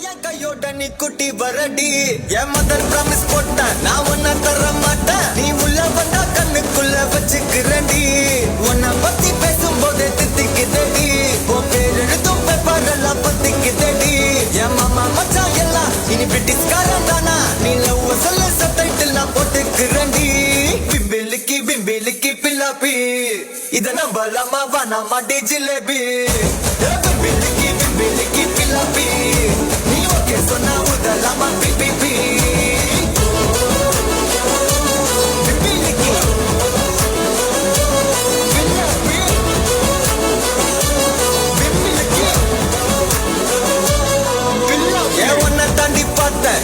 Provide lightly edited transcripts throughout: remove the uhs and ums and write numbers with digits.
என் கையோட நீ குட்டி வரடி என் மதர் ப்ராமிஸ் போட்ட நான் உன்ன தர மாட்டேன் நீ உள்ள வந்தா கண்ணுக்குள்ள வச்சுக்கிறேன்டி உன்னை பத்தி பேசும்போதே தித்திக்குதடி உன் பேர் எழுத்தும் பேப்பரெல்லாம் பத்திக்குதடி என் மாமா மச்சான் எல்லாம் இனி பிரிட்டிஷ்காரன் தானா நீ லவ் சொல்ல சப்டைட்டில் நான் போட்டுக்கிறேன்டி பிம்பிலிக்கி பில்லாப்பி இத நம்பலாமா வானாமா டி ஜிலேபி பிம்பிலிக்கி பில்லாப்பி நீ ஓகே சொன்னா உதலாமா பிபிபி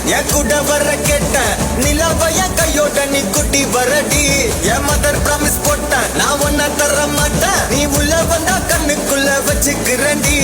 என் கூட வர கேட்ட நிலாவ என் கையோட நீ குட்டி வரடி என் மதர் ப்ராமிஸ் போட்ட நான் உன்ன தர மாட்டேன் நீ உள்ள வந்தா கண்ணுக்குள்ள வச்சுக்கிறேன்டி